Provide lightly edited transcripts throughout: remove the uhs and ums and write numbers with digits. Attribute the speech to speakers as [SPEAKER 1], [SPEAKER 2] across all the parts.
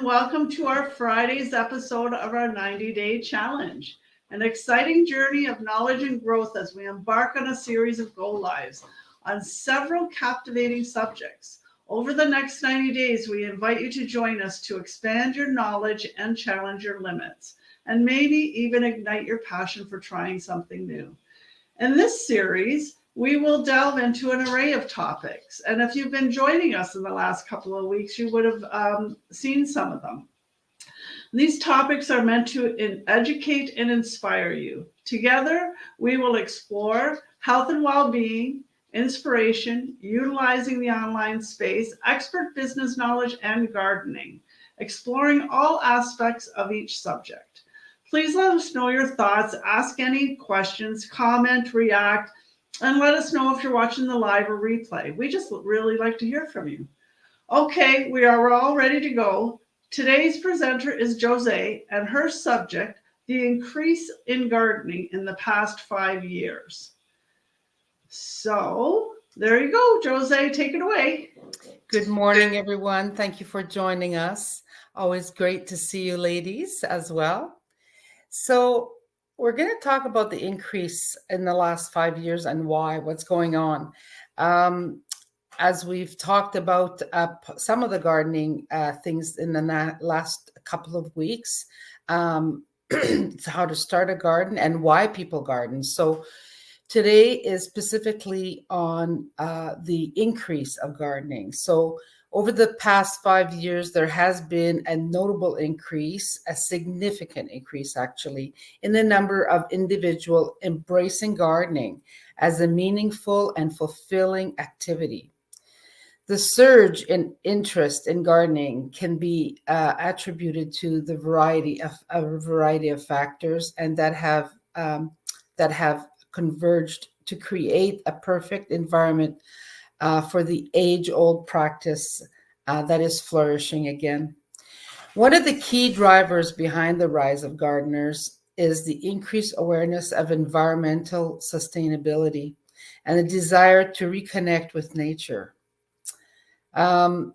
[SPEAKER 1] welcome to our Friday's episode of our 90-day challenge. An exciting journey of knowledge and growth as we embark on a series of Go Lives on several captivating subjects. Over the next 90 days, we invite you to join us to expand your knowledge and challenge your limits, and maybe even ignite your passion for trying something new. In this series, we will delve into an array of topics. And if you've been joining us in the last couple of weeks, you would have seen some of them. These topics are meant to educate and inspire you. Together, we will explore health and well-being, inspiration, utilizing the online space, expert business knowledge, and gardening, exploring all aspects of each subject. Please let us know your thoughts, ask any questions, comment, react, and let us know if you're watching the live or replay. We just really like to hear from you. Okay, we are all ready to go. Today's presenter is Jose, and her subject, the increase in gardening in the past 5 years. So there you go, Jose, take it away.
[SPEAKER 2] Good morning, everyone. Thank you for joining us. Always great to see you ladies as well. So we're going to talk about the increase in the last 5 years and why, what's going on. As we've talked about some of the gardening things in the last couple of weeks, how to start a garden and why people garden. So today is specifically on the increase of gardening. So over the past 5 years, there has been a notable increase, a significant increase actually, in the number of individuals embracing gardening as a meaningful and fulfilling activity. The surge in interest in gardening can be attributed to the variety of factors, and that have converged to create a perfect environment for the age-old practice that is flourishing again. One of the key drivers behind the rise of gardeners is the increased awareness of environmental sustainability and the desire to reconnect with nature. And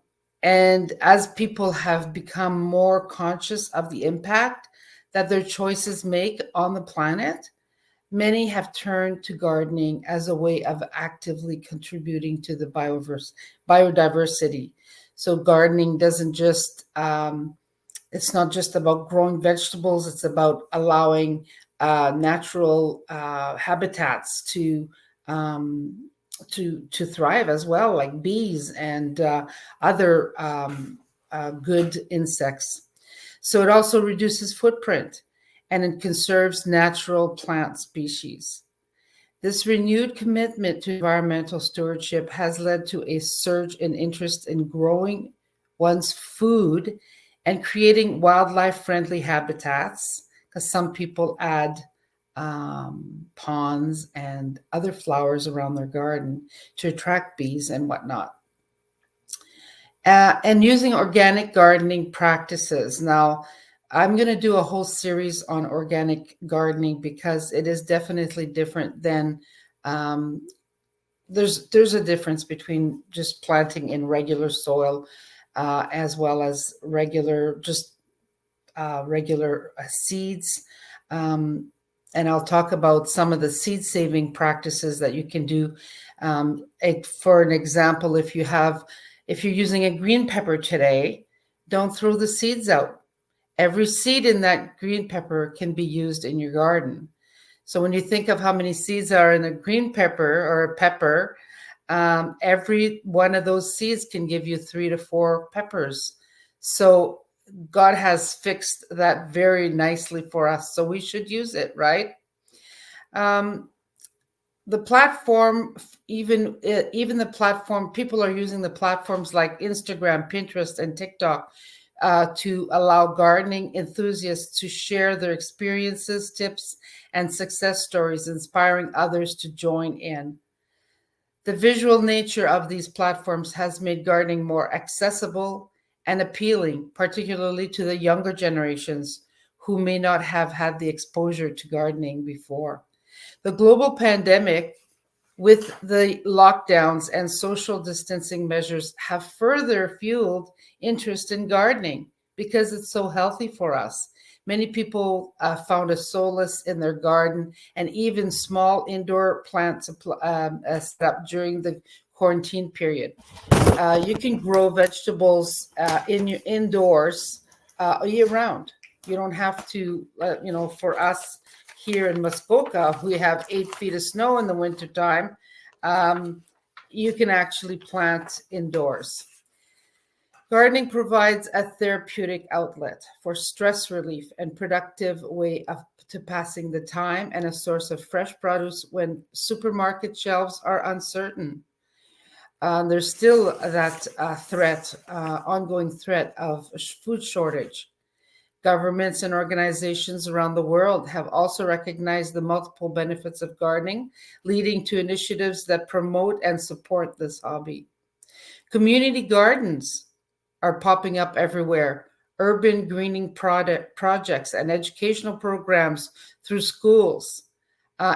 [SPEAKER 2] as people have become more conscious of the impact that their choices make on the planet, many have turned to gardening as a way of actively contributing to the biodiversity. So gardening doesn't just, it's not just about growing vegetables, it's about allowing natural habitats to thrive as well, like bees and other good insects. So it also reduces footprint and it conserves natural plant species. This renewed commitment to environmental stewardship has led to a surge in interest in growing one's food and creating wildlife-friendly habitats, because some people add ponds and other flowers around their garden to attract bees and whatnot. And using organic gardening practices. Now, I'm going to do a whole series on organic gardening because it is definitely different than there's a difference between just planting in regular soil as well as regular seeds. And I'll talk about some of the seed saving practices that you can do. For an example, if you're using a green pepper today, don't throw the seeds out. Every seed in that green pepper can be used in your garden. So when you think of how many seeds are in a green pepper or a pepper, every one of those seeds can give you 3 to 4 peppers. So God has fixed that very nicely for us. So we should use it, right? The platform, even the platform, people are using the platforms like Instagram, Pinterest, and TikTok to allow gardening enthusiasts to share their experiences, tips, and success stories, inspiring others to join in. The visual nature of these platforms has made gardening more accessible and appealing, particularly to the younger generations who may not have had the exposure to gardening before. The global pandemic, with the lockdowns and social distancing measures, have further fueled interest in gardening because it's so healthy for us. Many people found a solace in their garden, and even small indoor plants set up during the quarantine period. You can grow vegetables indoors year round. You don't have to, for us here in Muskoka, we have 8 feet of snow in the wintertime. You can actually plant indoors. Gardening provides a therapeutic outlet for stress relief and productive way to passing the time, and a source of fresh produce when supermarket shelves are uncertain. There's still that ongoing threat of food shortage. Governments and organizations around the world have also recognized the multiple benefits of gardening, leading to initiatives that promote and support this hobby. Community gardens are popping up everywhere. Urban greening projects and educational programs through schools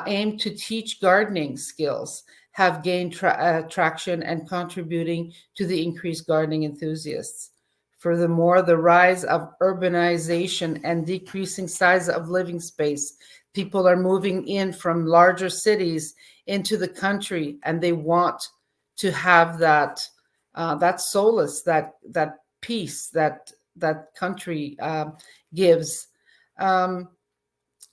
[SPEAKER 2] aim to teach gardening skills have gained traction and contributing to the increased gardening enthusiasts. Furthermore, the rise of urbanization and decreasing size of living space. People are moving in from larger cities into the country, and they want to have that solace, that peace that country gives. In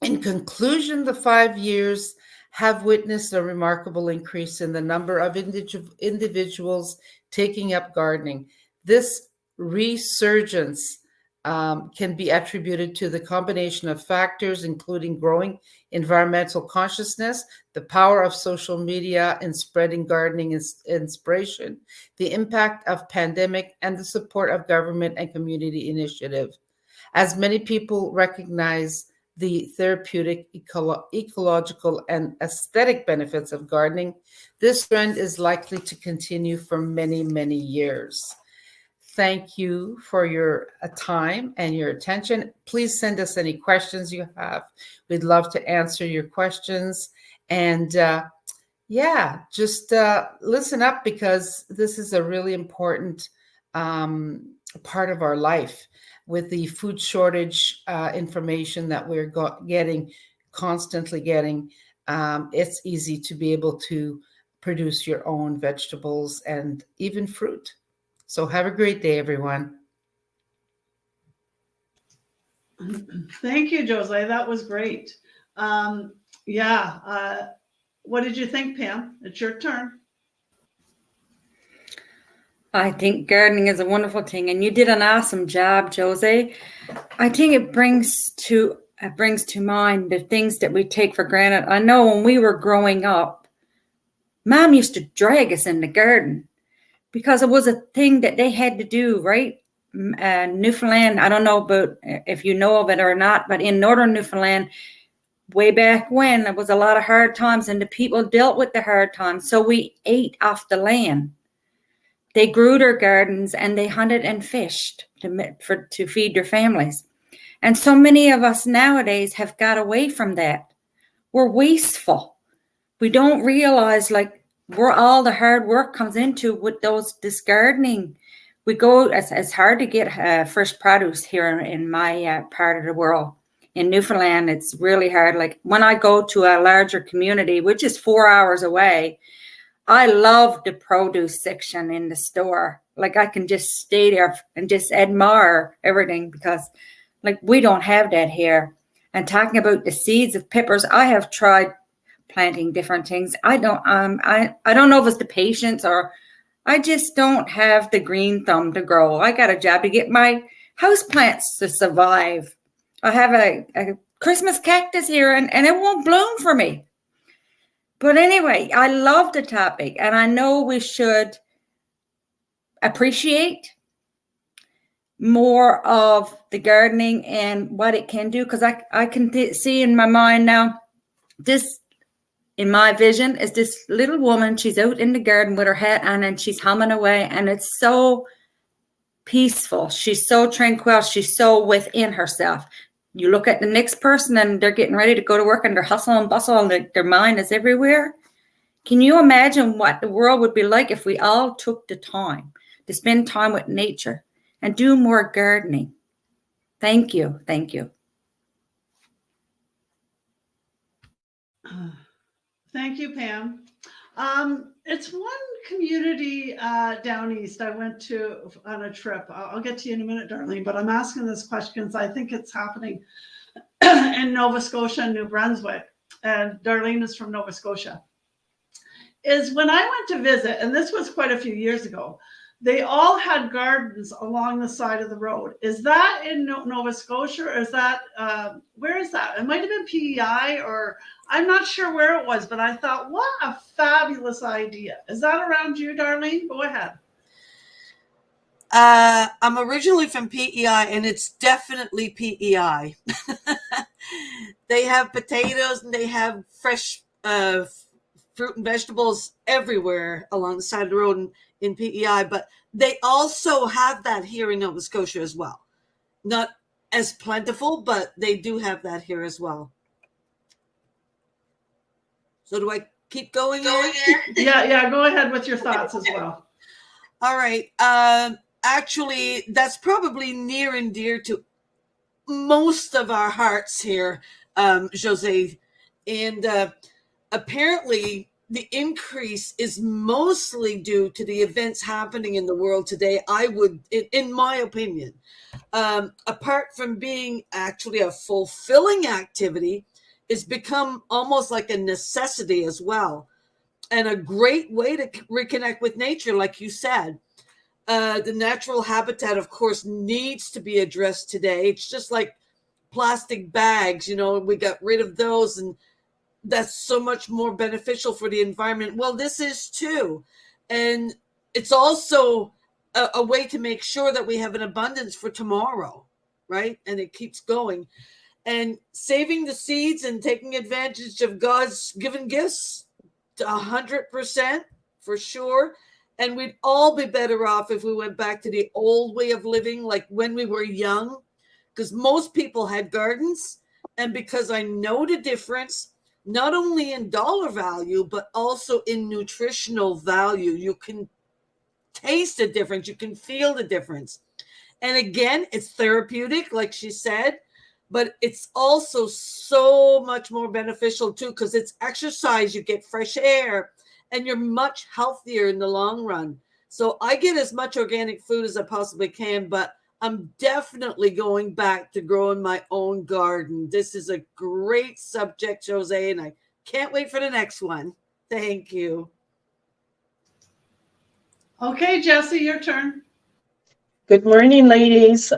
[SPEAKER 2] conclusion, the 5 years have witnessed a remarkable increase in the number of individuals taking up gardening. This resurgence can be attributed to the combination of factors, including growing environmental consciousness, the power of social media in spreading gardening inspiration, the impact of pandemic, and the support of government and community initiative. As many people recognize the therapeutic, ecological, and aesthetic benefits of gardening, this trend is likely to continue for many, many years. Thank you for your time and your attention. Please send us any questions you have. We'd love to answer your questions. And just listen up, because this is a really important part of our life. With the food shortage information that we're constantly getting, it's easy to be able to produce your own vegetables and even fruit. So have a great day, everyone.
[SPEAKER 1] Thank you, Jose. That was great. What did you think, Pam? It's your turn.
[SPEAKER 3] I think gardening is a wonderful thing, and you did an awesome job, Jose. I think it brings to mind the things that we take for granted. I know when we were growing up, Mom used to drag us in the garden because it was a thing that they had to do, right? Newfoundland, I don't know about if you know of it or not, but in northern Newfoundland, way back when, there was a lot of hard times, and the people dealt with the hard times. So we ate off the land. They grew their gardens and they hunted and fished to feed their families. And so many of us nowadays have got away from that. We're wasteful. We don't realize where all the hard work comes into with this gardening. It's hard to get fresh produce here in my part of the world. In Newfoundland, it's really hard. Like when I go to a larger community, which is 4 hours away, I love the produce section in the store. Like I can just stay there and just admire everything, because we don't have that here. And talking about the seeds of peppers, I have tried planting different things. I don't know if it's the patience, or I just don't have the green thumb to grow. I got a job to get my house plants to survive. I have a Christmas cactus here and it won't bloom for me. But anyway, I love the topic, and I know we should appreciate more of the gardening and what it can do, because I can see in my mind now, this, in my vision, is this little woman. She's out in the garden with her hat on and she's humming away, and it's so peaceful. She's so tranquil. She's so within herself. You look at the next person and they're getting ready to go to work and they're hustle and bustle and their mind is everywhere. Can you imagine what the world would be like if we all took the time to spend time with nature and do more gardening? Thank you. Thank you.
[SPEAKER 1] Thank you, Pam. It's one community down east I went to on a trip. I'll get to you in a minute, Darlene, but I'm asking this question because I think it's happening in Nova Scotia and New Brunswick. And Darlene is from Nova Scotia. Is when I went to visit, and this was quite a few years ago, they all had gardens along the side of the road. Is that in Nova Scotia, or is that, where is that? It might have been PEI, or I'm not sure where it was, but I thought, what a fabulous idea. Is that around you, Darlene? Go ahead.
[SPEAKER 4] I'm originally from PEI, and it's definitely PEI. They have potatoes and they have fresh fruit and vegetables everywhere along the side of the road in PEI, but they also have that here in Nova Scotia as well. Not as plentiful, but they do have that here as well. So do I keep going here?
[SPEAKER 1] Yeah, go ahead with your thoughts as well.
[SPEAKER 4] All right. Actually, that's probably near and dear to most of our hearts here, Jose. And apparently the increase is mostly due to the events happening in the world today. I would, in my opinion, apart from being actually a fulfilling activity, it's become almost like a necessity as well. And a great way to reconnect with nature, like you said. The natural habitat, of course, needs to be addressed today. It's just like plastic bags, we got rid of those, and that's so much more beneficial for the environment. Well, this is too. And it's also a way to make sure that we have an abundance for tomorrow, right? And it keeps going. And saving the seeds and taking advantage of God's given gifts, 100% for sure. And we'd all be better off if we went back to the old way of living, like when we were young, because most people had gardens. And because I know the difference, not only in dollar value, but also in nutritional value, you can taste the difference. You can feel the difference. And again, it's therapeutic, like she said, but it's also so much more beneficial too, because it's exercise, you get fresh air, and you're much healthier in the long run. So I get as much organic food as I possibly can, but I'm definitely going back to growing my own garden. This is a great subject, Jose, and I can't wait for the next one. Thank you.
[SPEAKER 1] Okay, Jesse, your turn.
[SPEAKER 5] Good morning, ladies.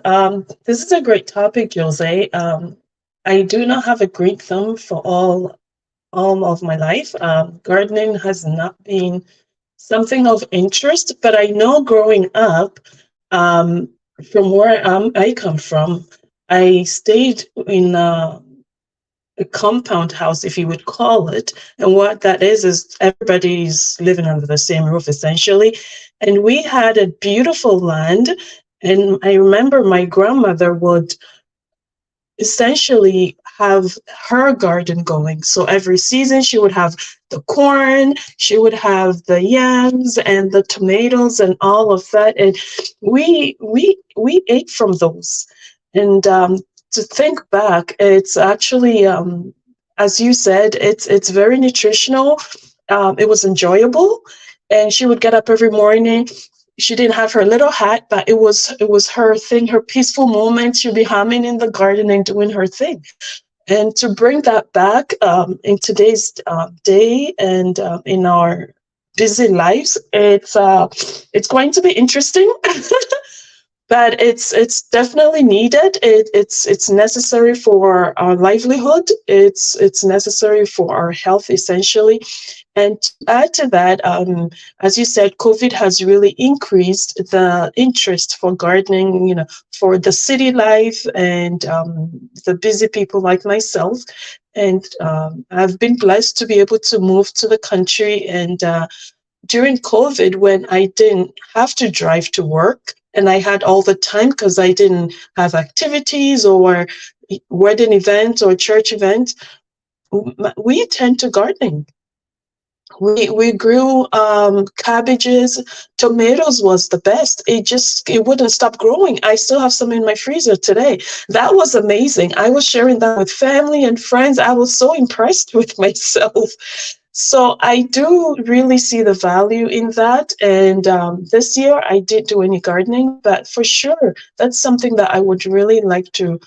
[SPEAKER 5] This is a great topic, Jose. I do not have a great thumb for all of my life. Gardening has not been something of interest, but I know growing up, from where I come from, I stayed in a compound house, if you would call it. And what that is everybody's living under the same roof, essentially. And we had a beautiful land. And I remember my grandmother would essentially have her garden going. So every season she would have the corn, she would have the yams and the tomatoes and all of that. And we ate from those. And to think back, it's actually, as you said, it's very nutritional. It was enjoyable. And she would get up every morning. She didn't have her little hat, but it was her thing, her peaceful moment. She'd be humming in the garden and doing her thing. And to bring that back in today's day and in our busy lives, it's going to be interesting. But it's definitely needed. It's necessary for our livelihood. It's necessary for our health, essentially. And to add to that, as you said, COVID has really increased the interest for gardening, for the city life and the busy people like myself. And I've been blessed to be able to move to the country. And during COVID, when I didn't have to drive to work, and I had all the time because I didn't have activities or wedding events or church events, we attend to gardening. We grew cabbages, tomatoes was the best. It wouldn't stop growing. I still have some in my freezer today. That was amazing. I was sharing that with family and friends. I was so impressed with myself. So I do really see the value in that. And this year I didn't do any gardening, but for sure that's something that I would really like to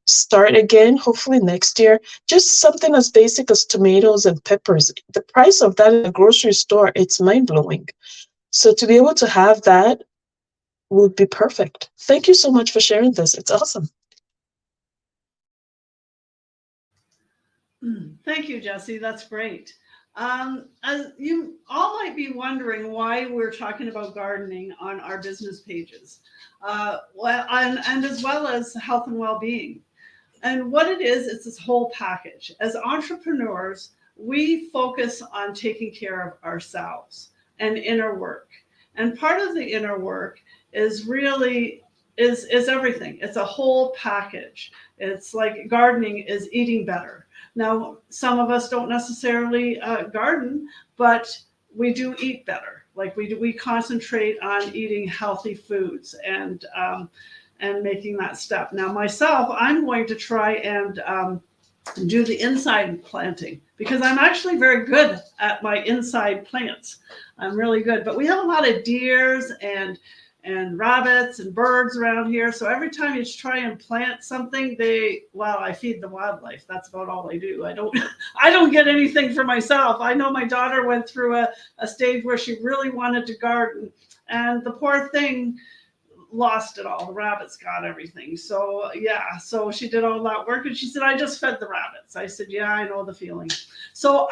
[SPEAKER 5] start again, hopefully next year. Just something as basic as tomatoes and peppers. The price of that in a grocery store, it's mind blowing. So to be able to have that would be perfect. Thank you so much for sharing this. It's awesome.
[SPEAKER 1] Thank you, Jesse. That's great. As you all might be wondering why we're talking about gardening on our business pages, and as well as health and well-being. And what it is, it's this whole package. As entrepreneurs, we focus on taking care of ourselves and inner work. And part of the inner work is really is everything. It's a whole package. It's like gardening is eating better. Now, some of us don't necessarily garden, but we do eat better. Like we concentrate on eating healthy foods and making that step. Now, myself, I'm going to try and do the inside planting because I'm actually very good at my inside plants. I'm really good, but we have a lot of deers and rabbits and birds around here. So every time you try and plant something, I feed the wildlife. That's about all I do. I don't get anything for myself. I know my daughter went through a stage where she really wanted to garden, and the poor thing lost it all. The rabbits got everything. So yeah, so she did all that work and she said, I just fed the rabbits. I said, yeah, I know the feeling. So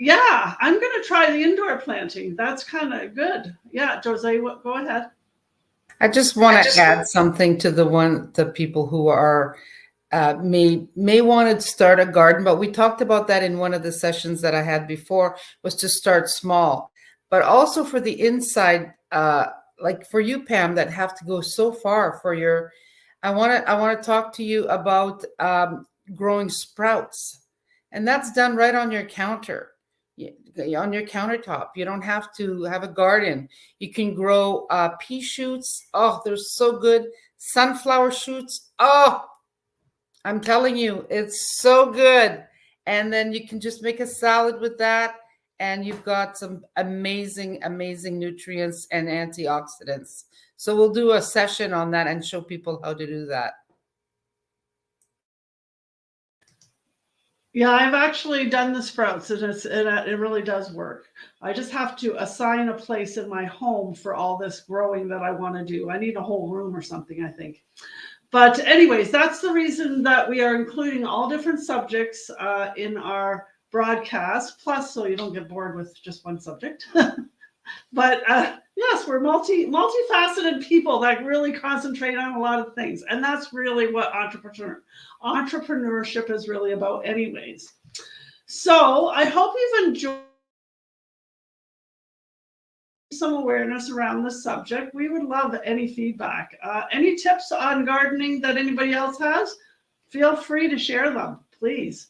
[SPEAKER 1] yeah, I'm going to try the indoor planting. That's kind of good. Yeah, Jose, go ahead.
[SPEAKER 2] I just want to add something to the people who are may want to start a garden, but we talked about that in one of the sessions that I had before, was to start small, but also for the inside, like for you, Pam, that have to go so far for your, I want to talk to you about growing sprouts, and that's done right on your counter. On your countertop. You don't have to have a garden. You can grow pea shoots. Oh, they're so good. Sunflower shoots. Oh, I'm telling you, it's so good. And then you can just make a salad with that, and you've got some amazing, amazing nutrients and antioxidants. So we'll do a session on that and show people how to do that.
[SPEAKER 1] Yeah, I've actually done the sprouts, and it really does work. I just have to assign a place in my home for all this growing that I want to do. I need a whole room or something, I think. But anyways, that's the reason that we are including all different subjects in our broadcast, plus so you don't get bored with just one subject. But yes, we're multifaceted people that really concentrate on a lot of things. And that's really what entrepreneurship is really about anyways. So I hope you've enjoyed some awareness around this subject. We would love any feedback. Any tips on gardening that anybody else has? Feel free to share them, please.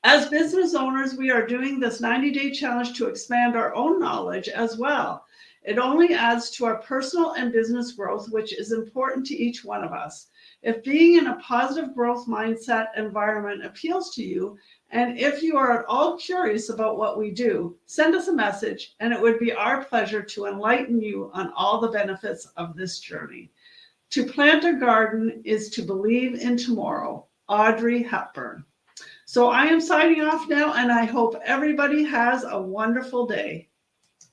[SPEAKER 1] As business owners, we are doing this 90-day challenge to expand our own knowledge as well. It only adds to our personal and business growth, which is important to each one of us. If being in a positive growth mindset environment appeals to you, and if you are at all curious about what we do, send us a message, and it would be our pleasure to enlighten you on all the benefits of this journey. To plant a garden is to believe in tomorrow. Audrey Hepburn. So I am signing off now, and I hope everybody has a wonderful day.